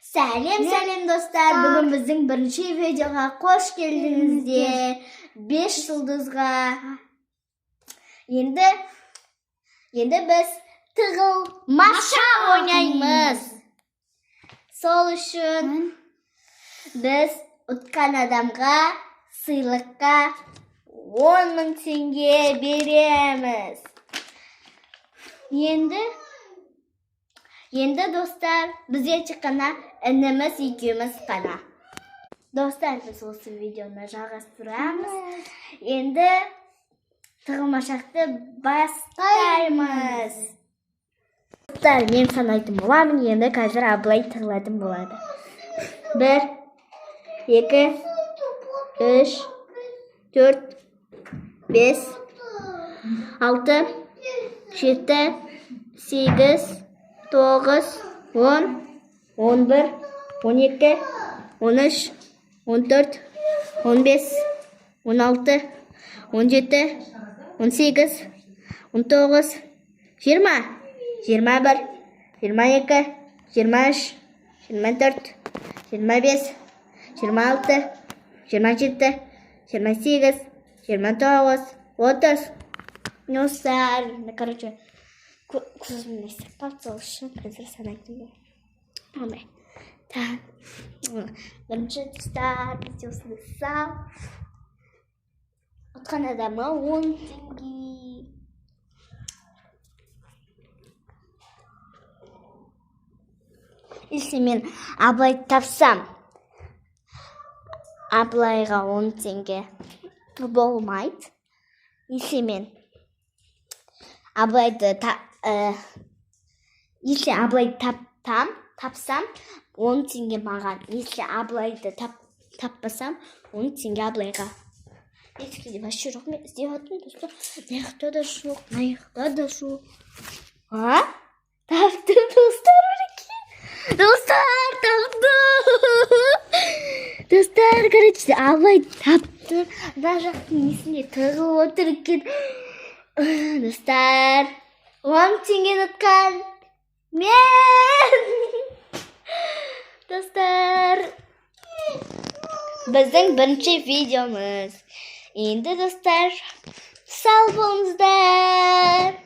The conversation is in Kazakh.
Сәлем достар, бүгін біздің бірінші видеоға қош келдіңіздер. 5 жұлдызға. Енді біз тығыл маша ойнаймыз. Сол үшін біз ұтқан адамға сыйлыққа 10.000 теңге береміз. Енді достар, бізде шыққана ініміз екеуміз қана. Достар, біз осы видеоны жалғастырамыз. Енді тығылмашақты бастаймыз. Достар, мен санайтын боламын. Енді қазір Абылай тығылатын болады. 1, 2, 3, 4, 5, 6, 7, 8, 9, 10, 11, 12, 13, 14, 15, 16, 17, 18, 19, 20, 21, 22, 23, 24, 25, 26, 27, 28, 29, 30. Достар, короче, көзімнен сақтап сол үшін қазір санайтын болмай. Бірінші достар, бізде осыны сал. Ұтқан адамға 10 теңге. Если мен Абылайды тапсам, Абылайға 10 теңге болмайды. Если мен Абылайды тапсам, 10 теңге маған. Если Абылайды таппасам, 10 теңге Абылайға. Ескіде вообще жоқ, мен іздеватырмын достар. Маяқта да жоқ. Таптым достар, өлекен. Достар, таптым. Достар, короче, Абылай таптым. Даже несіне тығылып отыр екен. Достар, 10 теңге ұтқан мен. Достар, біздің бірінші видеомыз. Енді достар, сау болыңыздар.